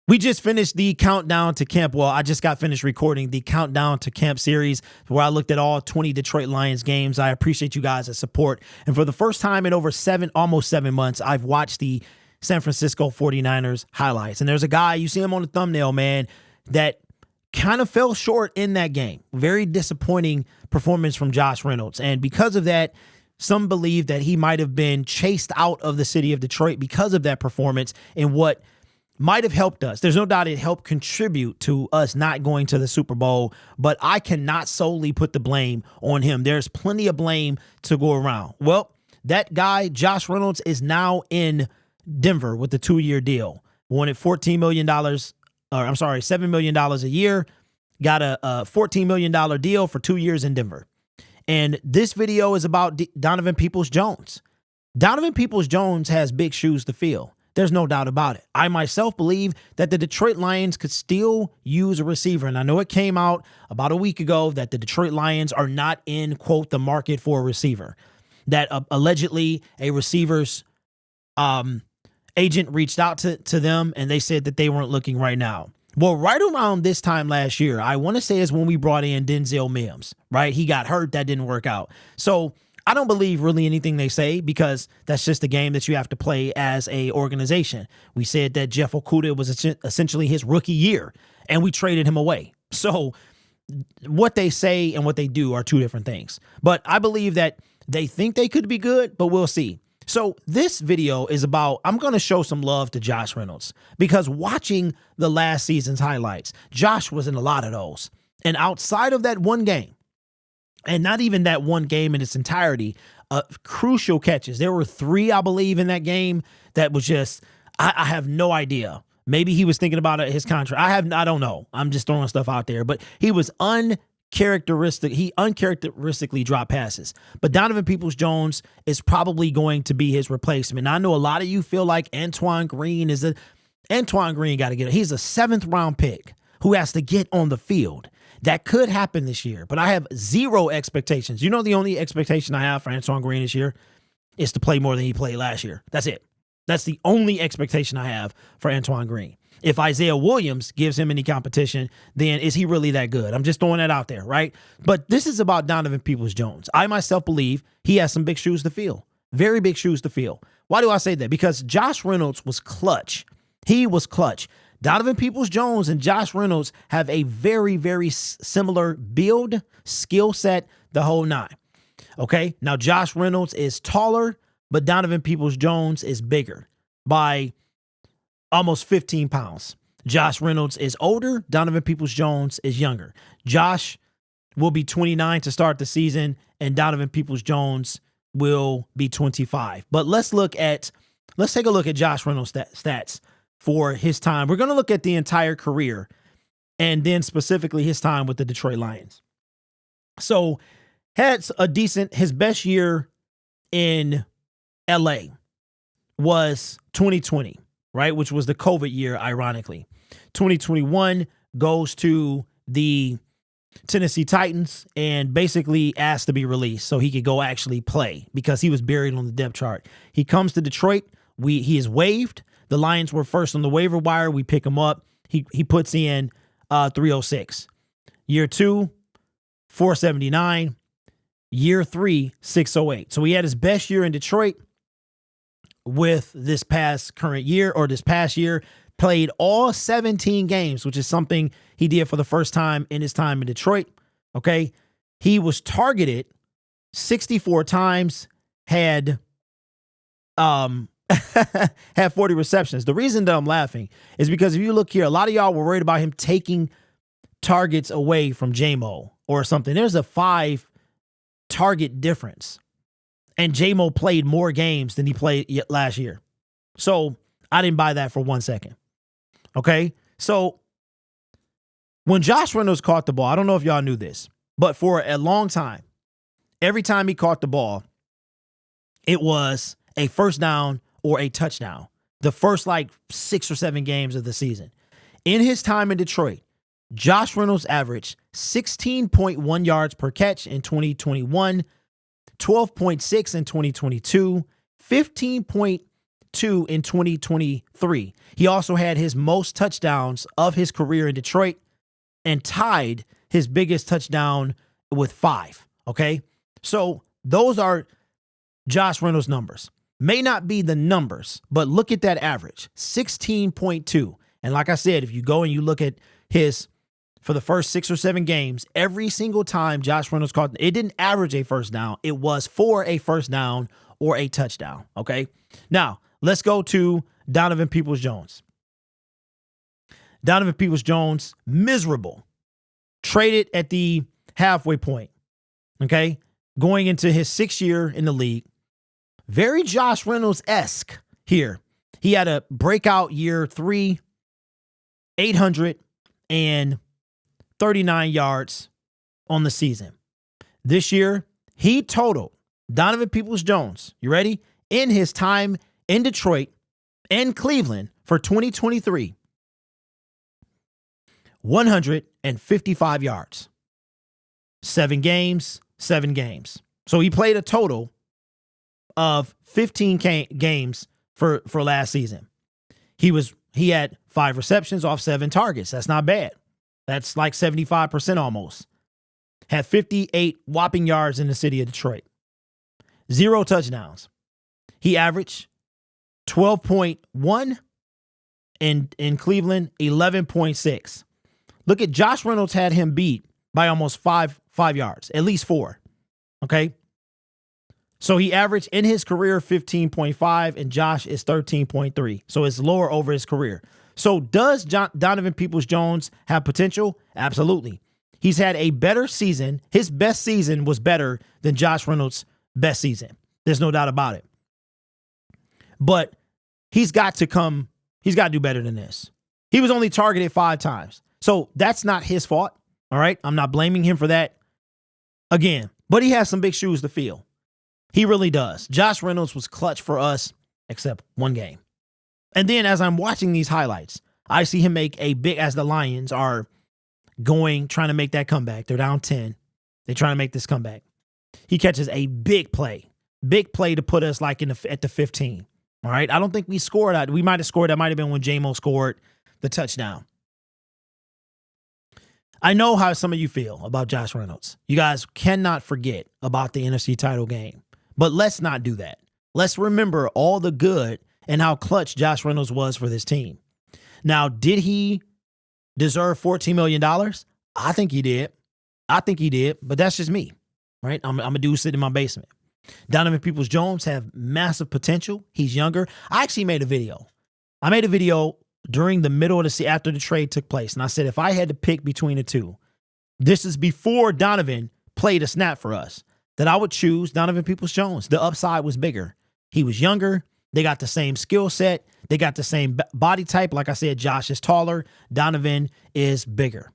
We just finished the countdown to camp. Well, I just got finished recording the countdown to camp series where I looked at all 20 Detroit Lions games. I appreciate you guys' support. And for the first time in over almost 7 months, I've watched the San Francisco 49ers highlights. And there's a guy, you see him on the thumbnail, man, that kind of fell short in that game. Very disappointing performance from Josh Reynolds. And because of that, some believe that he might have been chased out of the city of Detroit because of that performance and what might have helped us. There's no doubt it helped contribute to us not going to the Super Bowl, but I cannot solely put the blame on him. There's plenty of blame to go around. Well, that guy, Josh Reynolds, is now in Denver with the 2-year deal. Wanted $7 million a year. Got a $14 million deal for 2 years in Denver. And this video is about Donovan Peoples-Jones. Donovan Peoples-Jones has big shoes to fill. There's no doubt about it. I myself believe that the Detroit Lions could still use a receiver. And I know it came out about a week ago that the Detroit Lions are not in, quote, the market for a receiver. That allegedly a receiver's agent reached out to them and they said that they weren't looking right now. Well, right around this time last year, I want to say is when we brought in Denzel Mims, right? He got hurt. That didn't work out. So I don't believe really anything they say because that's just a game that you have to play as a organization. We said that Jeff Okudah was essentially his rookie year, and we traded him away. So what they say and what they do are two different things. But I believe that they think they could be good, but we'll see. So this video is about, I'm going to show some love to Josh Reynolds because watching the last season's highlights, Josh was in a lot of those. And outside of that one game, and not even that one game in its entirety, crucial catches. There were 3, I believe, in that game that was just, I have no idea. Maybe he was thinking about his contract. I don't know. I'm just throwing stuff out there. But he was uncharacteristic. He uncharacteristically dropped passes. But Donovan Peoples-Jones is probably going to be his replacement. Now, I know a lot of you feel like Antoine Green got to get it. He's a 7th round pick who has to get on the field. That could happen this year, but I have 0 expectations. You know, the only expectation I have for Antoine Green this year is to play more than he played last year. That's it. That's the only expectation I have for Antoine Green. If Isaiah Williams gives him any competition, then is he really that good? I'm just throwing that out there, right? But this is about Donovan Peoples-Jones. I myself believe he has some big shoes to fill. Very big shoes to fill. Why do I say that? Because Josh Reynolds was clutch. He was clutch. Donovan Peoples-Jones and Josh Reynolds have a very, very similar build, skill set, the whole 9. Okay? Now, Josh Reynolds is taller, but Donovan Peoples-Jones is bigger by almost 15 pounds. Josh Reynolds is older. Donovan Peoples-Jones is younger. Josh will be 29 to start the season, and Donovan Peoples-Jones will be 25. But let's take a look at Josh Reynolds' stats for his time. We're going to look at the entire career and then specifically his time with the Detroit Lions. So had his best year in LA was 2020, right? Which was the COVID year, ironically. 2021 goes to the Tennessee Titans and basically asked to be released so he could go actually play because he was buried on the depth chart. He comes to Detroit. He is waived. The Lions were first on the waiver wire. We pick him up. He puts in 306. Year 2, 479. Year 3, 608. So he had his best year in Detroit with this past year. Played all 17 games, which is something he did for the first time in his time in Detroit. Okay. He was targeted 64 times, had 40 receptions. The reason that I'm laughing is because if you look here, a lot of y'all were worried about him taking targets away from J-Mo or something. There's a 5 target difference. And J-Mo played more games than he played last year. So I didn't buy that for 1 second. Okay. So when Josh Reynolds caught the ball, I don't know if y'all knew this, but for a long time, every time he caught the ball, it was a first down or a touchdown. The first 6 or 7 games of the season. In his time in Detroit, Josh Reynolds averaged 16.1 yards per catch in 2021, 12.6 in 2022, 15.2 2 in 2023. He also had his most touchdowns of his career in Detroit and tied his biggest touchdown with 5. Okay. So those are Josh Reynolds' numbers. May not be the numbers, but look at that average, 16.2. And like I said, if you go and you look at his, for the first 6 or 7 games, every single time Josh Reynolds caught, it didn't average a first down. It was for a first down or a touchdown. Okay. Now let's go to Donovan Peoples-Jones. Donovan Peoples-Jones, miserable. Traded at the halfway point. Okay. Going into his 6th year in the league. Very Josh Reynolds-esque here. He had a breakout year 3, 839 yards on the season. This year, he totaled Donovan Peoples-Jones, you ready? In his time in Detroit and Cleveland for 2023, 155 yards. 7 games. So he played a total of 15 games for last season. He had 5 receptions off 7 targets. That's not bad. That's like 75% almost. Had 58 whopping yards in the city of Detroit. 0 touchdowns. He averaged 12.1 in Cleveland, 11.6. Look at Josh Reynolds had him beat by almost 5 yards, at least 4. Okay. So he averaged in his career 15.5 and Josh is 13.3. So it's lower over his career. So does Donovan Peoples-Jones have potential? Absolutely. He's had a better season. His best season was better than Josh Reynolds' best season. There's no doubt about it. But he's got to do better than this. He was only targeted 5 times. So that's not his fault. All right. I'm not blaming him for that. Again, but he has some big shoes to fill. He really does. Josh Reynolds was clutch for us, except 1 game. And then as I'm watching these highlights, I see him make a big, as the Lions are trying to make that comeback. They're down 10. They're trying to make this comeback. He catches a big play to put us like at the 15. All right. I don't think we scored. We might have scored. That might have been when J-Mo scored the touchdown. I know how some of you feel about Josh Reynolds. You guys cannot forget about the NFC title game, but let's not do that. Let's remember all the good and how clutch Josh Reynolds was for this team. Now, did he deserve $14 million? I think he did. But that's just me, right? I'm a dude sitting in my basement. Donovan Peoples-Jones have massive potential. He's younger. I actually made a video. I made a video during the middle of the season after the trade took place. And I said, if I had to pick between the two, this is before Donovan played a snap for us, that I would choose Donovan Peoples-Jones. The upside was bigger. He was younger. They got the same skill set. They got the same body type. Like I said, Josh is taller. Donovan is bigger.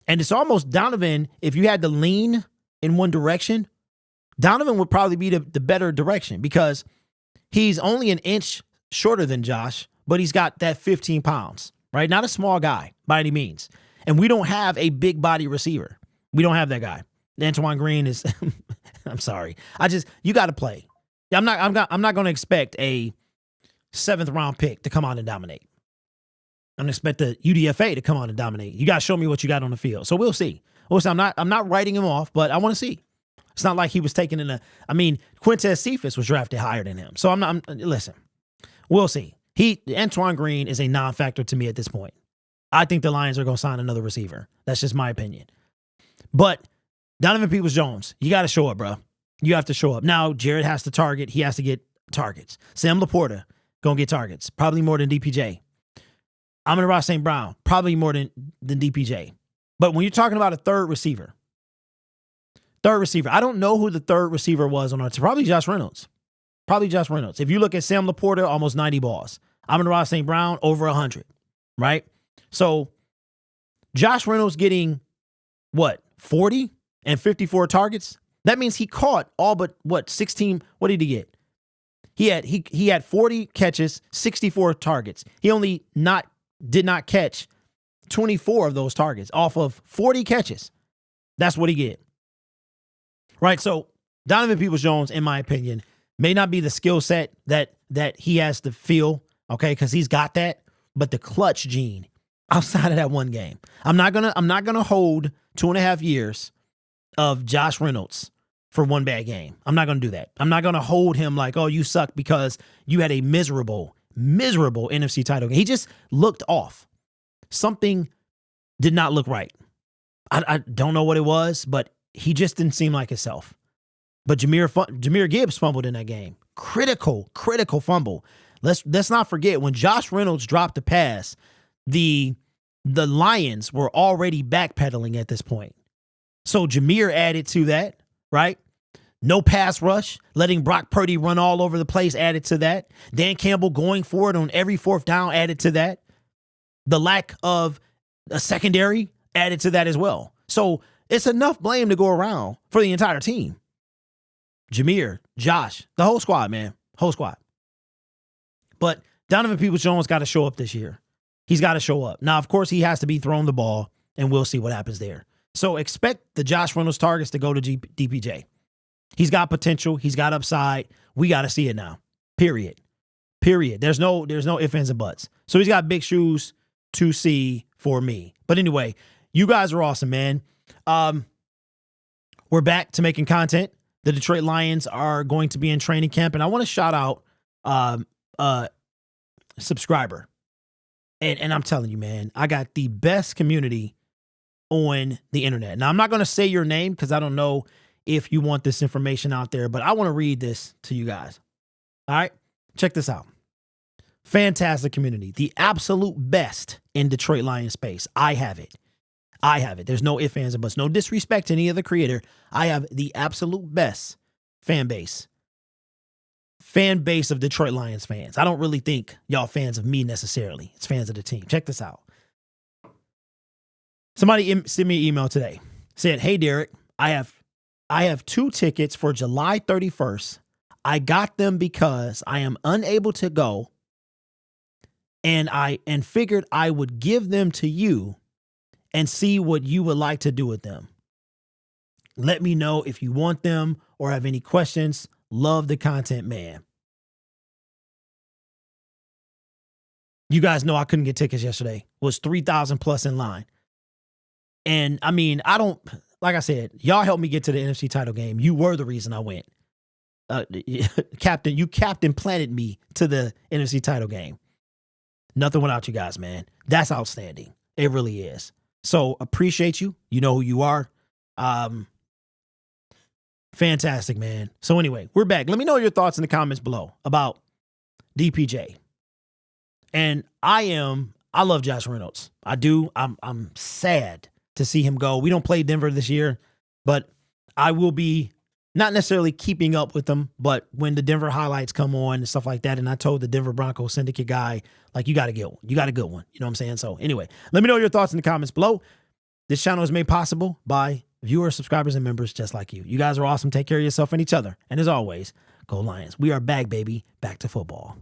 And it's almost Donovan, if you had to lean in one direction, Donovan would probably be the better direction because he's only an inch shorter than Josh, but he's got that 15 pounds, right? Not a small guy by any means. And we don't have a big body receiver. We don't have that guy. Antoine Green is, I'm sorry. You got to play. I'm not going to expect a 7th round pick to come out and dominate. I'm going to expect the UDFA to come out and dominate. You got to show me what you got on the field. So we'll see. I'm not writing him off, but I want to see. It's not like he was taken Quintez Cephas was drafted higher than him. So listen, we'll see. Antoine Green is a non-factor to me at this point. I think the Lions are going to sign another receiver. That's just my opinion. But Donovan Peoples-Jones, you got to show up, bro. You have to show up. Now, Jared has to target. He has to get targets. Sam Laporta going to get targets. Probably more than DPJ. Amon-Ra St. Brown, probably more than DPJ. But when you're talking about a third receiver, I don't know who the third receiver was on our team. Probably Josh Reynolds. If you look at Sam Laporta, almost 90 balls. Amon-Ra St. Brown, over 100, right? So Josh Reynolds getting, 40 and 54 targets? That means he caught all but, 16? What did he get? He had 40 catches, 64 targets. He only did not catch 24 of those targets off of 40 catches. That's what he get. Right? So Donovan Peoples-Jones, in my opinion, may not be the skill set that that he has the feel, okay, because he's got that, but the clutch gene outside of that one game. I'm not gonna hold 2.5 years of Josh Reynolds for one bad game. I'm not gonna do that. I'm not gonna hold him like, oh, you suck because you had a miserable NFC title game. He just looked off. Something did not look right. I don't know what it was, but he just didn't seem like himself. But Jahmyr Gibbs fumbled in that game. Critical fumble. Let's not forget, when Josh Reynolds dropped the pass, the Lions were already backpedaling at this point. So Jahmyr added to that, right? No pass rush, letting Brock Purdy run all over the place added to that. Dan Campbell going for it on every fourth down added to that. The lack of a secondary added to that as well. So it's enough blame to go around for the entire team. Jahmyr, Josh, the whole squad, man. Whole squad. But Donovan Peoples-Jones got to show up this year. He's got to show up. Now, of course, he has to be thrown the ball, and we'll see what happens there. So expect the Josh Reynolds targets to go to DPJ. He's got potential. He's got upside. We got to see it now. Period. There's no ifs, ands, and buts. So he's got big shoes to see for me. But anyway, you guys are awesome, man. We're back to making content. The Detroit Lions are going to be in training camp, and I want to shout out subscriber. And I'm telling you, man, I got the best community on the internet. Now, I'm not going to say your name because I don't know if you want this information out there, but I want to read this to you guys. All right, check this out. Fantastic community. The absolute best in Detroit Lions space. I have it. There's no ifs, ands, and buts. No disrespect to any other creator. I have the absolute best fan base of Detroit Lions fans. I don't really think y'all fans of me necessarily. It's fans of the team. Check this out. Somebody sent me an email today. Said, hey, Derek, I have 2 tickets for July 31st. I got them because I am unable to go, and figured I would give them to you and see what you would like to do with them. Let me know if you want them or have any questions. Love the content, man. You guys know I couldn't get tickets yesterday. It was 3,000 plus in line. And I mean, like I said, y'all helped me get to the NFC title game. You were the reason I went. Captain planted me to the NFC title game. Nothing without you guys, man. That's outstanding. It really is. So appreciate you. You know who you are. Fantastic, man. So anyway, we're back. Let me know your thoughts in the comments below about DPJ. And I love Josh Reynolds. I do. I'm sad to see him go. We don't play Denver this year, but I will be not necessarily keeping up with them, but when the Denver highlights come on and stuff like that, and I told the Denver Broncos Syndicate guy, like, you got to get one. You got a good one. You know what I'm saying? So anyway, let me know your thoughts in the comments below. This channel is made possible by viewers, subscribers, and members just like you. You guys are awesome. Take care of yourself and each other. And as always, go Lions. We are back, baby. Back to football.